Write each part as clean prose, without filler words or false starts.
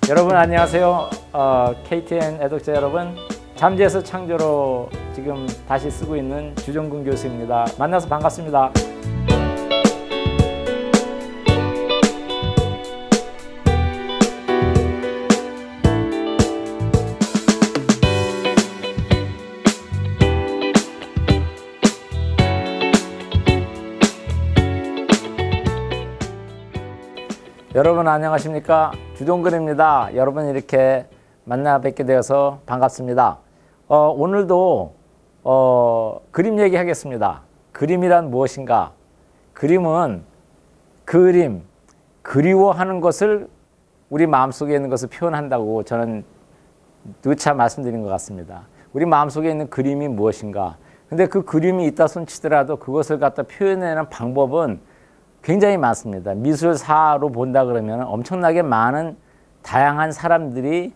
여러분 안녕하세요. KTN 애독자 여러분, 잠재에서 창조로 지금 다시 쓰고 있는 주정근 교수입니다. 만나서 반갑습니다. 여러분 안녕하십니까? 주정근입니다. 여러분 이렇게 만나 뵙게 되어서 반갑습니다. 오늘도 그림 얘기하겠습니다. 그림이란 무엇인가? 그림은 그리워하는 것을, 우리 마음속에 있는 것을 표현한다고 저는 누차 말씀드린 것 같습니다. 우리 마음속에 있는 그림이 무엇인가? 근데 그 그림이 있다 손치더라도 그것을 갖다 표현하는 방법은 굉장히 많습니다. 미술사로 본다 그러면 엄청나게 많은 다양한 사람들이,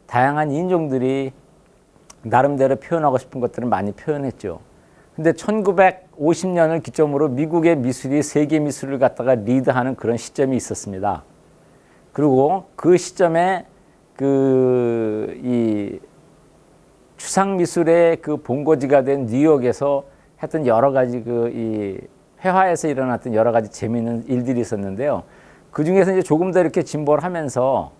다양한 인종들이 나름대로 표현하고 싶은 것들을 많이 표현했죠. 근데 1950년을 기점으로 미국의 미술이 세계 미술을 갖다가 리드하는 그런 시점이 있었습니다. 그리고 그 시점에 이 추상 미술의 그 본거지가 된 뉴욕에서 했던 여러 가지 이 회화에서 일어났던 여러 가지 재미있는 일들이 있었는데요. 그 중에서 이제 조금 더 이렇게 진보를 하면서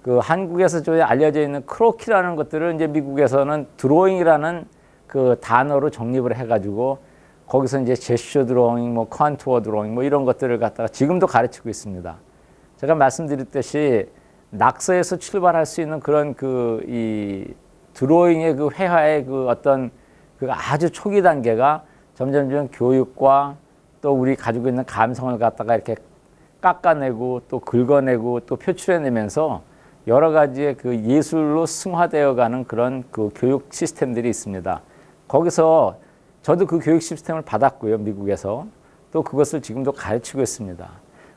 그 한국에서 좀 알려져 있는 크로키라는 것들을 이제 미국에서는 드로잉이라는 그 단어로 정립을 해가지고 거기서 이제 제스처 드로잉, 뭐 컨투어 드로잉, 뭐 이런 것들을 갖다가 지금도 가르치고 있습니다. 제가 말씀드렸듯이 낙서에서 출발할 수 있는 그런 이 드로잉의 그 회화의 그 어떤 그 아주 초기 단계가 점점 교육과 또 우리 가지고 있는 감성을 갖다가 이렇게 깎아내고 또 긁어내고 또 표출해내면서 여러 가지의 그 예술로 승화되어 가는 그런 그 교육 시스템들이 있습니다. 거기서 저도 그 교육 시스템을 받았고요, 미국에서. 또 그것을 지금도 가르치고 있습니다.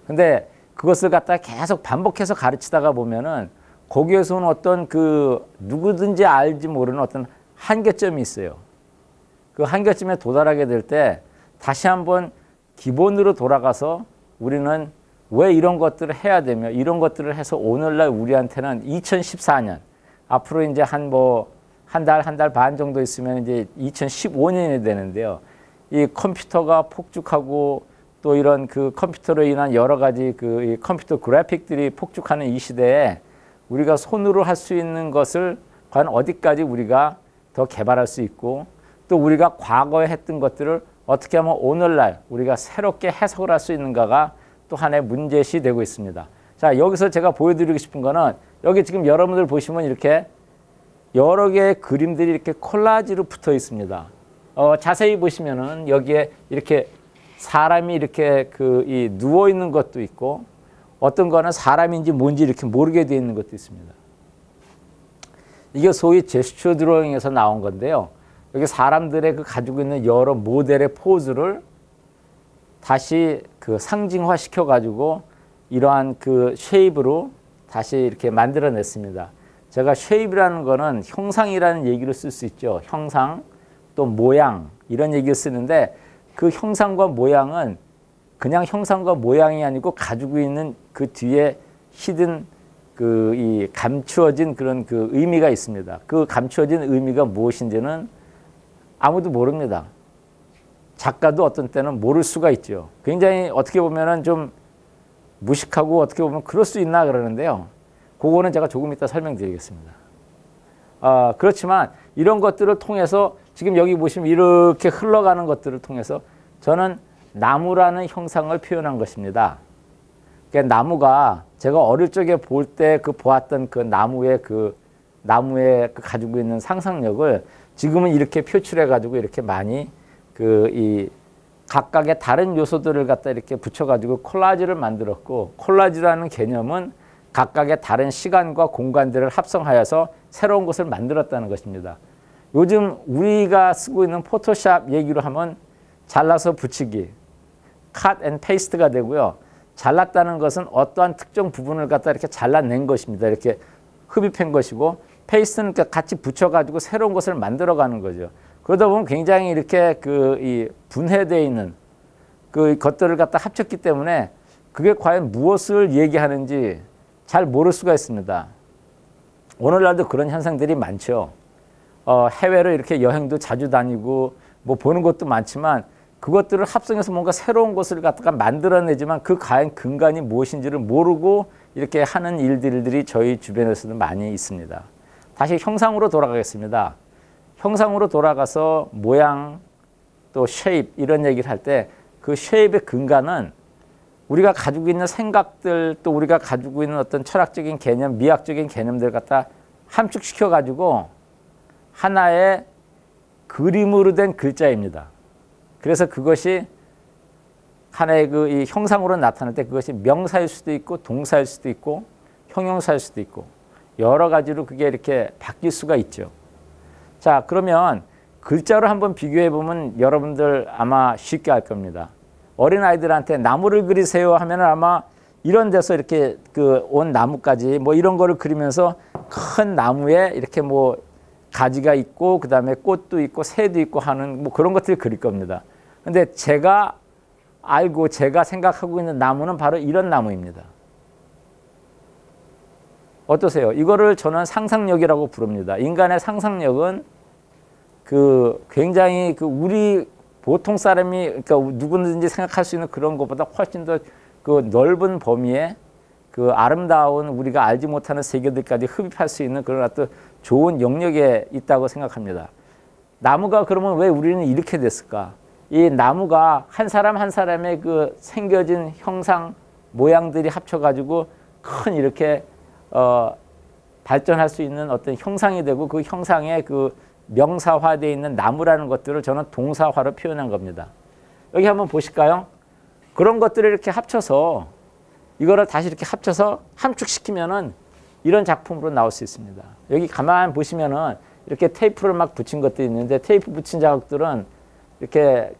근데 그것을 갖다가 계속 반복해서 가르치다가 보면은 거기에서 온 어떤 그 누구든지 알지 모르는 어떤 한계점이 있어요. 그 한계점에 도달하게 될 때 다시 한번 기본으로 돌아가서 우리는 왜 이런 것들을 해야 되며 이런 것들을 해서 오늘날 우리한테는 2014년 앞으로 이제 한 달 반 정도 있으면 이제 2015년이 되는데요. 이 컴퓨터가 폭죽하고 또 이런 그 컴퓨터로 인한 여러 가지 이 컴퓨터 그래픽들이 폭죽하는 이 시대에 우리가 손으로 할 수 있는 것을 과연 어디까지 우리가 더 개발할 수 있고 또 우리가 과거에 했던 것들을 어떻게 하면 오늘날 우리가 새롭게 해석을 할 수 있는가가 또 하나의 문제시 되고 있습니다. 자, 여기서 제가 보여드리고 싶은 거는 여기 지금 여러분들 보시면 이렇게 여러 개의 그림들이 이렇게 콜라지로 붙어 있습니다. 자세히 보시면은 여기에 이렇게 사람이 이렇게 이 누워 있는 것도 있고 어떤 거는 사람인지 뭔지 이렇게 모르게 되어 있는 것도 있습니다. 이게 소위 제스처 드로잉에서 나온 건데요. 여기 사람들의 가지고 있는 여러 모델의 포즈를 다시 상징화 시켜가지고 이러한 쉐입으로 다시 이렇게 만들어냈습니다. 제가 쉐입이라는 거는 형상이라는 얘기를 쓸 수 있죠. 형상, 또 모양, 이런 얘기를 쓰는데 그 형상과 모양은 그냥 형상과 모양이 아니고 가지고 있는 그 뒤에 히든 이 감추어진 그런 의미가 있습니다. 그 감추어진 의미가 무엇인지는 아무도 모릅니다. 작가도 어떤 때는 모를 수가 있죠. 굉장히 어떻게 보면은 좀 무식하고 어떻게 보면 그럴 수 있나 그러는데요. 그거는 제가 조금 이따 설명드리겠습니다. 그렇지만 이런 것들을 통해서 지금 여기 보시면 이렇게 흘러가는 것들을 통해서 저는 나무라는 형상을 표현한 것입니다. 그러니까 나무가 제가 어릴 적에 볼 때 보았던 나무의 가지고 있는 상상력을 지금은 이렇게 표출해 가지고 이렇게 많이 이 각각의 다른 요소들을 갖다 이렇게 붙여 가지고 콜라지를 만들었고, 콜라지라는 개념은 각각의 다른 시간과 공간들을 합성하여서 새로운 것을 만들었다는 것입니다. 요즘 우리가 쓰고 있는 포토샵 얘기로 하면 잘라서 붙이기, cut and paste가 되고요. 잘랐다는 것은 어떠한 특정 부분을 갖다 이렇게 잘라낸 것입니다. 이렇게 흡입한 것이고, 페이스는 같이 붙여가지고 새로운 것을 만들어가는 거죠. 그러다 보면 굉장히 이렇게 이 분해되어 있는 그 것들을 갖다 합쳤기 때문에 그게 과연 무엇을 얘기하는지 잘 모를 수가 있습니다. 오늘날도 그런 현상들이 많죠. 해외로 이렇게 여행도 자주 다니고 뭐 보는 것도 많지만 그것들을 합성해서 뭔가 새로운 것을 갖다가 만들어내지만 그 근간이 무엇인지를 모르고 이렇게 하는 일들이 저희 주변에서도 많이 있습니다. 다시 형상으로 돌아가겠습니다. 형상으로 돌아가서 모양 또 쉐입 이런 얘기를 할 때 그 쉐입의 근간은 우리가 가지고 있는 생각들 또 우리가 가지고 있는 어떤 철학적인 개념, 미학적인 개념들 갖다 함축시켜 가지고 하나의 그림으로 된 글자입니다. 그래서 그것이 하나의 이 형상으로 나타날 때 그것이 명사일 수도 있고 동사일 수도 있고 형용사일 수도 있고 여러 가지로 그게 이렇게 바뀔 수가 있죠. 자, 그러면 글자로 한번 비교해 보면 여러분들 아마 쉽게 알 겁니다. 어린아이들한테 나무를 그리세요 하면 아마 이런 데서 이렇게 온 나무까지 뭐 이런 거를 그리면서 큰 나무에 이렇게 뭐 가지가 있고 그다음에 꽃도 있고 새도 있고 하는 뭐 그런 것들을 그릴 겁니다. 근데 제가 알고 제가 생각하고 있는 나무는 바로 이런 나무입니다. 어떠세요? 이거를 저는 상상력이라고 부릅니다. 인간의 상상력은 굉장히 우리 보통 사람이 그러니까 누구든지 생각할 수 있는 그런 것보다 훨씬 더 넓은 범위에 아름다운 우리가 알지 못하는 세계들까지 흡입할 수 있는 그런 어떤 좋은 영역에 있다고 생각합니다. 나무가 그러면 왜 우리는 이렇게 됐을까? 이 나무가 한 사람 한 사람의 생겨진 형상 모양들이 합쳐가지고 큰 이렇게 발전할 수 있는 어떤 형상이 되고 그 형상에 명사화되어 있는 나무라는 것들을 저는 동사화로 표현한 겁니다. 여기 한번 보실까요? 그런 것들을 이렇게 합쳐서 이거를 다시 이렇게 합쳐서 함축시키면은 이런 작품으로 나올 수 있습니다. 여기 가만 보시면은 이렇게 테이프를 막 붙인 것들이 있는데 테이프 붙인 자국들은 이렇게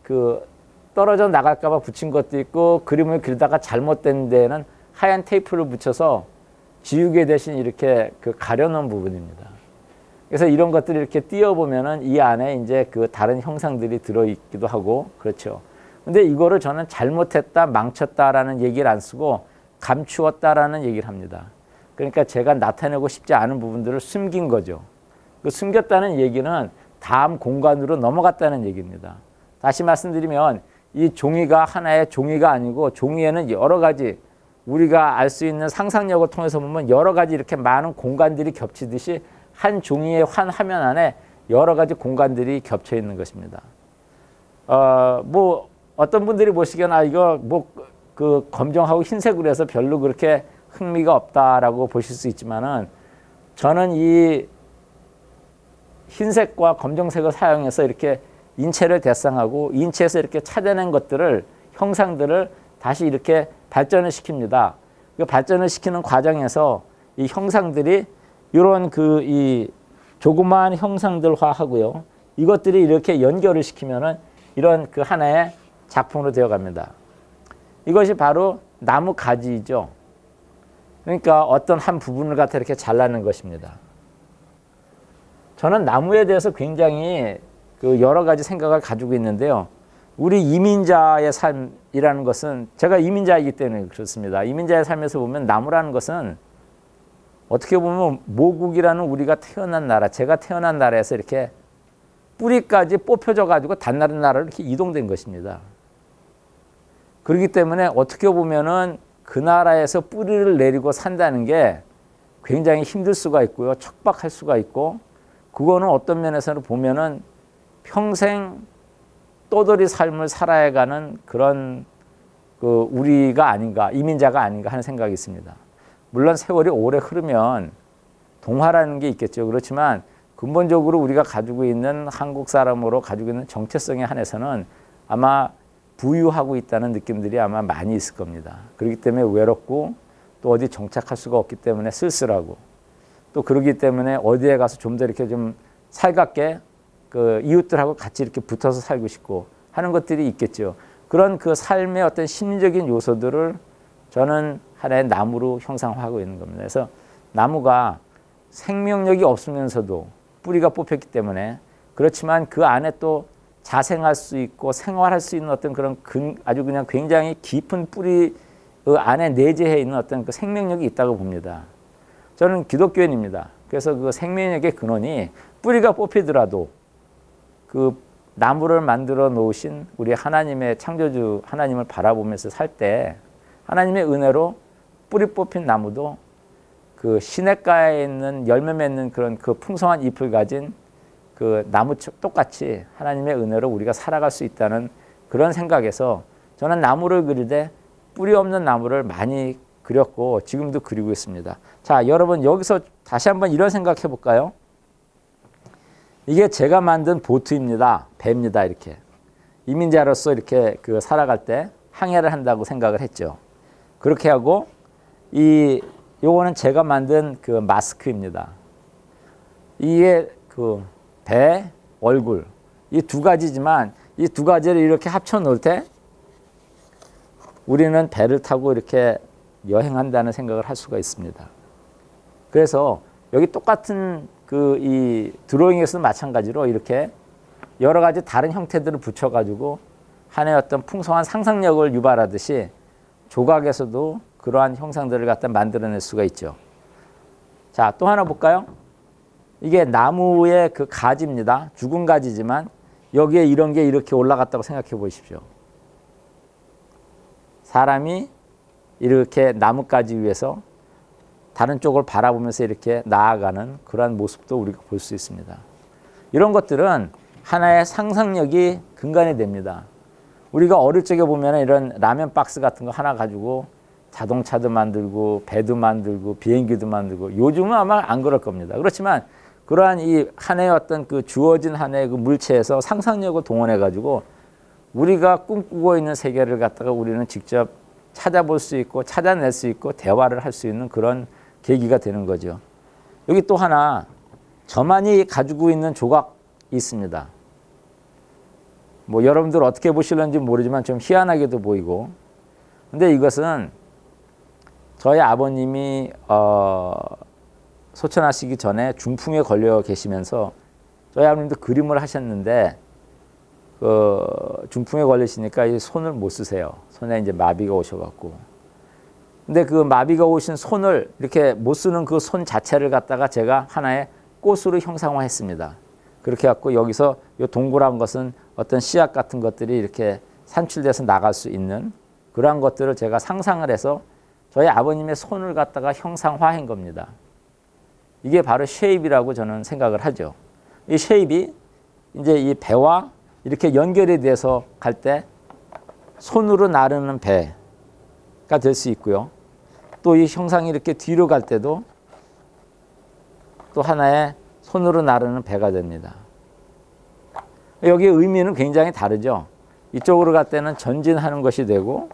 떨어져 나갈까 봐 붙인 것도 있고 그림을 그리다가 잘못된 데에는 하얀 테이프를 붙여서 지우개 대신 이렇게 가려놓은 부분입니다. 그래서 이런 것들을 이렇게 띄워보면은 이 안에 이제 다른 형상들이 들어있기도 하고 그렇죠. 근데 이거를 저는 잘못했다, 망쳤다라는 얘기를 안 쓰고 감추었다라는 얘기를 합니다. 그러니까 제가 나타내고 싶지 않은 부분들을 숨긴 거죠. 숨겼다는 얘기는 다음 공간으로 넘어갔다는 얘기입니다. 다시 말씀드리면 이 종이가 하나의 종이가 아니고 종이에는 여러 가지 우리가 알 수 있는 상상력을 통해서 보면 여러 가지 이렇게 많은 공간들이 겹치듯이 한 종이의 한 화면 안에 여러 가지 공간들이 겹쳐 있는 것입니다. 뭐 어떤 분들이 보시기에는 이거 뭐 검정하고 흰색으로 해서 별로 그렇게 흥미가 없다라고 보실 수 있지만은 저는 이 흰색과 검정색을 사용해서 이렇게 인체를 대상하고 인체에서 이렇게 찾아낸 것들을 형상들을 다시 이렇게 발전을 시킵니다. 그 발전을 시키는 과정에서 이 형상들이 이런 이 조그마한 형상들화하고요. 이것들이 이렇게 연결을 시키면은 이런 하나의 작품으로 되어 갑니다. 이것이 바로 나무 가지이죠. 그러니까 어떤 한 부분을 갖다 이렇게 잘라낸 것입니다. 저는 나무에 대해서 굉장히 여러 가지 생각을 가지고 있는데요. 우리 이민자의 삶이라는 것은 제가 이민자이기 때문에 그렇습니다. 이민자의 삶에서 보면 나무라는 것은 어떻게 보면 모국이라는 우리가 태어난 나라, 제가 태어난 나라에서 이렇게 뿌리까지 뽑혀져 가지고 다른 나라로 이렇게 이동된 것입니다. 그렇기 때문에 어떻게 보면은 그 나라에서 뿌리를 내리고 산다는 게 굉장히 힘들 수가 있고요. 척박할 수가 있고 그거는 어떤 면에서는 보면은 평생 떠돌이 삶을 살아가는 그런 우리가 아닌가, 이민자가 아닌가 하는 생각이 있습니다. 물론 세월이 오래 흐르면 동화라는 게 있겠죠. 그렇지만 근본적으로 우리가 가지고 있는 한국 사람으로 가지고 있는 정체성에 한해서는 아마 부유하고 있다는 느낌들이 아마 많이 있을 겁니다. 그렇기 때문에 외롭고 또 어디 정착할 수가 없기 때문에 쓸쓸하고 또 그러기 때문에 어디에 가서 좀 더 이렇게 좀 살갑게 이웃들하고 같이 이렇게 붙어서 살고 싶고 하는 것들이 있겠죠. 그런 삶의 어떤 심리적인 요소들을 저는 하나의 나무로 형상화하고 있는 겁니다. 그래서 나무가 생명력이 없으면서도 뿌리가 뽑혔기 때문에 그렇지만 그 안에 또 자생할 수 있고 생활할 수 있는 어떤 그런 아주 그냥 굉장히 깊은 뿌리 그 안에 내재해 있는 어떤 그 생명력이 있다고 봅니다. 저는 기독교인입니다. 그래서 그 생명력의 근원이 뿌리가 뽑히더라도 그 나무를 만들어 놓으신 우리 하나님의 창조주 하나님을 바라보면서 살 때 하나님의 은혜로 뿌리 뽑힌 나무도 그 시냇가에 있는 열매 맺는 그런 그 풍성한 잎을 가진 그 나무 똑같이 하나님의 은혜로 우리가 살아갈 수 있다는 그런 생각에서 저는 나무를 그리되 뿌리 없는 나무를 많이 그렸고 지금도 그리고 있습니다. 자, 여러분 여기서 다시 한번 이런 생각 해볼까요? 이게 제가 만든 보트입니다. 배입니다. 이렇게 이민자로서 이렇게 그 살아갈 때 항해를 한다고 생각을 했죠. 그렇게 하고 요거는 제가 만든 그 마스크입니다. 이게 그 배, 얼굴 이 두 가지지만 이 두 가지를 이렇게 합쳐 놓을 때 우리는 배를 타고 이렇게 여행한다는 생각을 할 수가 있습니다. 그래서 여기 똑같은 그 이 드로잉에서도 마찬가지로 이렇게 여러 가지 다른 형태들을 붙여가지고 하나의 어떤 풍성한 상상력을 유발하듯이 조각에서도 그러한 형상들을 갖다 만들어낼 수가 있죠. 자, 또 하나 볼까요? 이게 나무의 그 가지입니다. 죽은 가지지만 여기에 이런 게 이렇게 올라갔다고 생각해 보십시오. 사람이 이렇게 나뭇가지 위에서 다른 쪽을 바라보면서 이렇게 나아가는 그러한 모습도 우리가 볼 수 있습니다. 이런 것들은 하나의 상상력이 근간이 됩니다. 우리가 어릴 적에 보면 이런 라면 박스 같은 거 하나 가지고 자동차도 만들고 배도 만들고 비행기도 만들고 요즘은 아마 안 그럴 겁니다. 그렇지만 그러한 이 하나의 어떤 그 주어진 하나의 그 물체에서 상상력을 동원해 가지고 우리가 꿈꾸고 있는 세계를 갖다가 우리는 직접 찾아볼 수 있고 찾아낼 수 있고 대화를 할 수 있는 그런 계기가 되는 거죠. 여기 또 하나 저만이 가지고 있는 조각이 있습니다. 뭐 여러분들 어떻게 보실런지 모르지만 좀 희한하게도 보이고, 근데 이것은 저희 아버님이 소천하시기 전에 중풍에 걸려 계시면서 저희 아버님도 그림을 하셨는데 그 중풍에 걸리시니까 이 손을 못 쓰세요. 손에 이제 마비가 오셔갖고. 근데 그 마비가 오신 손을 이렇게 못 쓰는 그 손 자체를 갖다가 제가 하나의 꽃으로 형상화했습니다. 그렇게 해갖고 여기서 이 동그란 것은 어떤 씨앗 같은 것들이 이렇게 산출돼서 나갈 수 있는 그러한 것들을 제가 상상을 해서 저희 아버님의 손을 갖다가 형상화한 겁니다. 이게 바로 쉐입이라고 저는 생각을 하죠. 이 쉐입이 이제 이 배와 이렇게 연결이 돼서 갈 때 손으로 나르는 배가 될 수 있고요. 또 이 형상이 이렇게 뒤로 갈 때도 또 하나의 손으로 나르는 배가 됩니다. 여기의 의미는 굉장히 다르죠. 이쪽으로 갈 때는 전진하는 것이 되고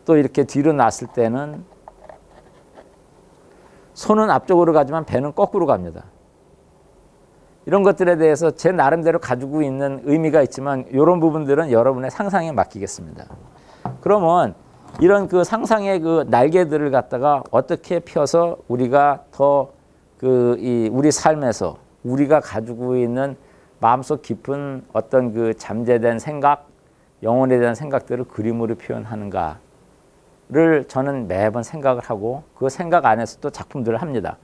또 이렇게 뒤로 놨을 때는 손은 앞쪽으로 가지만 배는 거꾸로 갑니다. 이런 것들에 대해서 제 나름대로 가지고 있는 의미가 있지만 이런 부분들은 여러분의 상상에 맡기겠습니다. 그러면 이런 그 상상의 그 날개들을 갖다가 어떻게 펴서 우리가 더 우리 삶에서 우리가 가지고 있는 마음속 깊은 어떤 그 잠재된 생각, 영혼에 대한 생각들을 그림으로 표현하는가를 저는 매번 생각을 하고 그 생각 안에서 또 작품들을 합니다.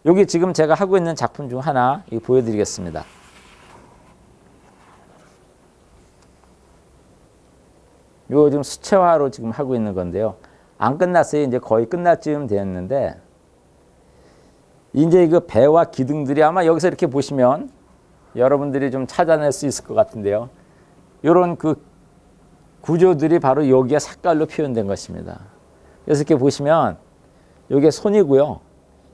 여기 지금 제가 하고 있는 작품 중 하나 보여드리겠습니다. 요 지금 수채화로 지금 하고 있는 건데요. 안 끝났어요. 이제 거의 끝날 즈음 되었는데 이제 그 배와 기둥들이 아마 여기서 이렇게 보시면 여러분들이 좀 찾아낼 수 있을 것 같은데요. 요런 그 구조들이 바로 여기에 색깔로 표현된 것입니다. 그래서 이렇게 보시면 요게 손이고요.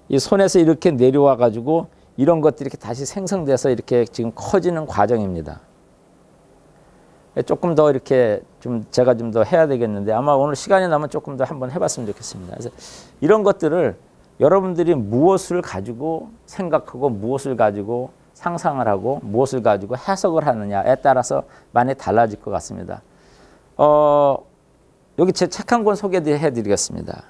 이 손에서 이렇게 내려와 가지고 이런 것들이 이렇게 다시 생성돼서 이렇게 지금 커지는 과정입니다. 조금 더 이렇게 좀 제가 좀 더 해야 되겠는데 아마 오늘 시간이 나면 조금 더 한번 해봤으면 좋겠습니다. 그래서 이런 것들을 여러분들이 무엇을 가지고 생각하고 무엇을 가지고 상상을 하고 무엇을 가지고 해석을 하느냐에 따라서 많이 달라질 것 같습니다. 여기 제 책 한 권 소개해 드리겠습니다.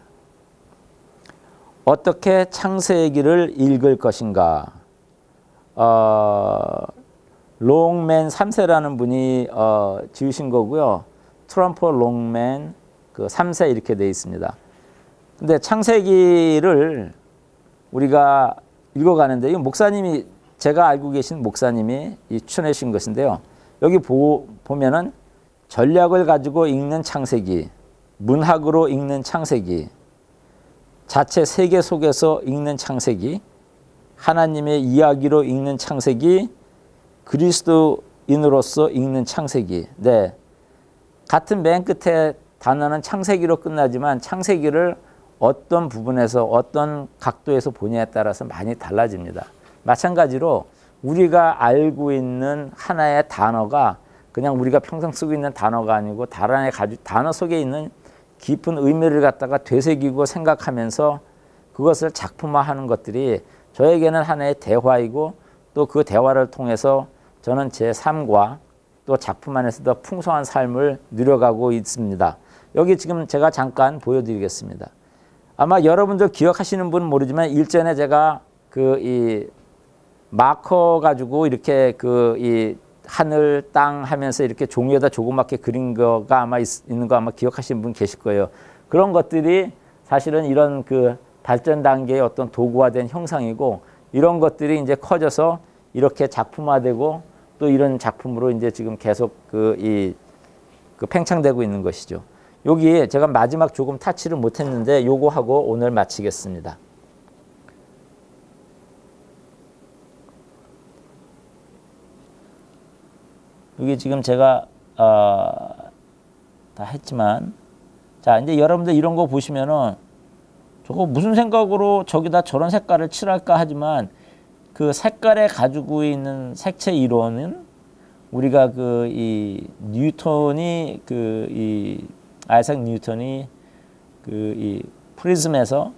어떻게 창세기를 읽을 것인가. 롱맨 3세라는 분이 지으신 거고요. 트럼프 롱맨 그 3세 이렇게 돼 있습니다. 근데 창세기를 우리가 읽어가는데 이 목사님이 제가 알고 계신 목사님이 추천해 주신 것인데요. 여기 보면은 전략을 가지고 읽는 창세기, 문학으로 읽는 창세기, 자체 세계 속에서 읽는 창세기, 하나님의 이야기로 읽는 창세기, 그리스도인으로서 읽는 창세기. 네, 같은 맨 끝에 단어는 창세기로 끝나지만 창세기를 어떤 부분에서 어떤 각도에서 보냐에 따라서 많이 달라집니다. 마찬가지로 우리가 알고 있는 하나의 단어가 그냥 우리가 평생 쓰고 있는 단어가 아니고 단어 속에 있는 깊은 의미를 갖다가 되새기고 생각하면서 그것을 작품화하는 것들이 저에게는 하나의 대화이고 또 그 대화를 통해서 저는 제 삶과 또 작품 안에서도 풍성한 삶을 누려가고 있습니다. 여기 지금 제가 잠깐 보여드리겠습니다. 아마 여러분들 기억하시는 분은 모르지만 일전에 제가 이 마커 가지고 이렇게 이 하늘, 땅 하면서 이렇게 종이에다 조그맣게 그린 거가 아마 있는 거 아마 기억하시는 분 계실 거예요. 그런 것들이 사실은 이런 그 발전 단계의 어떤 도구화된 형상이고 이런 것들이 이제 커져서 이렇게 작품화되고 또 이런 작품으로 이제 지금 계속 팽창되고 있는 것이죠. 여기 제가 마지막 조금 타치를 못했는데 요거 하고 오늘 마치겠습니다. 여기 지금 제가 다 했지만 자 이제 여러분들 이런 거 보시면은 저거 무슨 생각으로 저기다 저런 색깔을 칠할까 하지만 그 색깔에 가지고 있는 색채 이론은 우리가 이 뉴턴이 이 아이작 뉴턴이 이 프리즘에서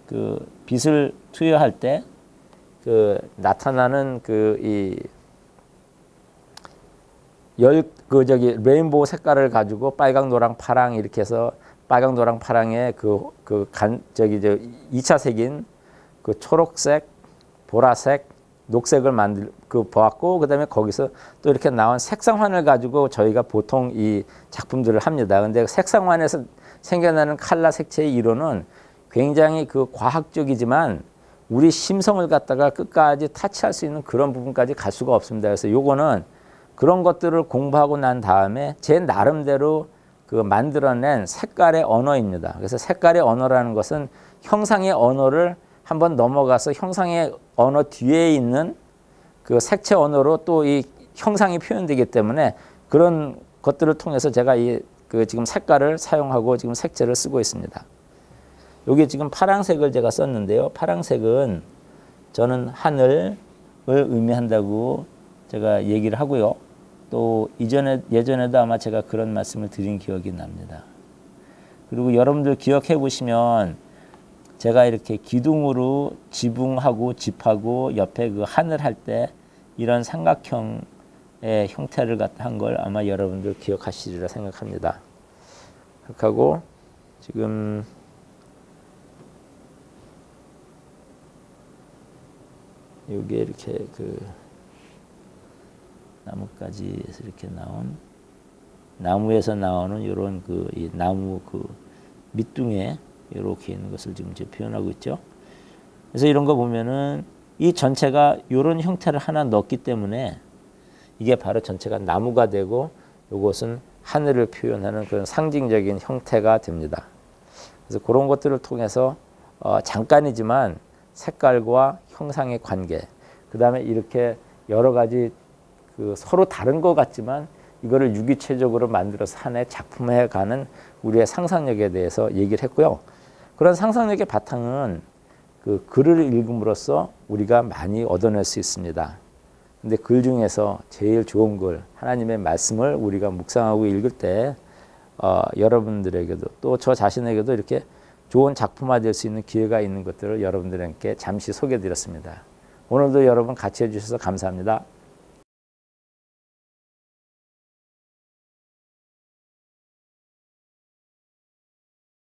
그 빛을 투여할 때 나타나는 레인보우 색깔을 가지고 빨강, 노랑, 파랑 이렇게 해서 빨강, 노랑, 파랑의 2차 색인 그 초록색, 보라색, 녹색을 보았고 그다음에 거기서 또 이렇게 나온 색상환을 가지고 저희가 보통 이 작품들을 합니다. 근데 색상환에서 생겨나는 칼라 색채의 이론은 굉장히 과학적이지만 우리 심성을 갖다가 끝까지 타치할 수 있는 그런 부분까지 갈 수가 없습니다. 그래서 요거는 그런 것들을 공부하고 난 다음에 제 나름대로 만들어낸 색깔의 언어입니다. 그래서 색깔의 언어라는 것은 형상의 언어를 한번 넘어가서 형상의 언어 뒤에 있는 그 색채 언어로 또 이 형상이 표현되기 때문에 그런 것들을 통해서 제가 지금 색깔을 사용하고 지금 색채를 쓰고 있습니다. 여기 지금 파란색을 제가 썼는데요. 파란색은 저는 하늘을 의미한다고 제가 얘기를 하고요. 또 예전에도 아마 제가 그런 말씀을 드린 기억이 납니다. 그리고 여러분들 기억해 보시면 제가 이렇게 기둥으로 지붕하고 집하고 옆에 하늘 할 때 이런 삼각형의 형태를 갖다 한 걸 아마 여러분들 기억하시리라 생각합니다. 그렇게 하고 지금 여기에 이렇게 나뭇가지에서 이렇게 나무에서 나오는 이런 이 나무 밑둥에 이렇게 있는 것을 지금 표현하고 있죠. 그래서 이런 거 보면은 이 전체가 이런 형태를 하나 넣었기 때문에 이게 바로 전체가 나무가 되고 이것은 하늘을 표현하는 그런 상징적인 형태가 됩니다. 그래서 그런 것들을 통해서 잠깐이지만 색깔과 형상의 관계, 그 다음에 이렇게 여러 가지 서로 다른 것 같지만 이거를 유기체적으로 만들어서 하나의 작품에 가는 우리의 상상력에 대해서 얘기를 했고요. 그런 상상력의 바탕은 글을 읽음으로써 우리가 많이 얻어낼 수 있습니다. 근데 글 중에서 제일 좋은 글, 하나님의 말씀을 우리가 묵상하고 읽을 때 여러분들에게도 또 저 자신에게도 이렇게 좋은 작품화 될 수 있는 기회가 있는 것들을 여러분들에게 잠시 소개해 드렸습니다. 오늘도 여러분 같이 해주셔서 감사합니다.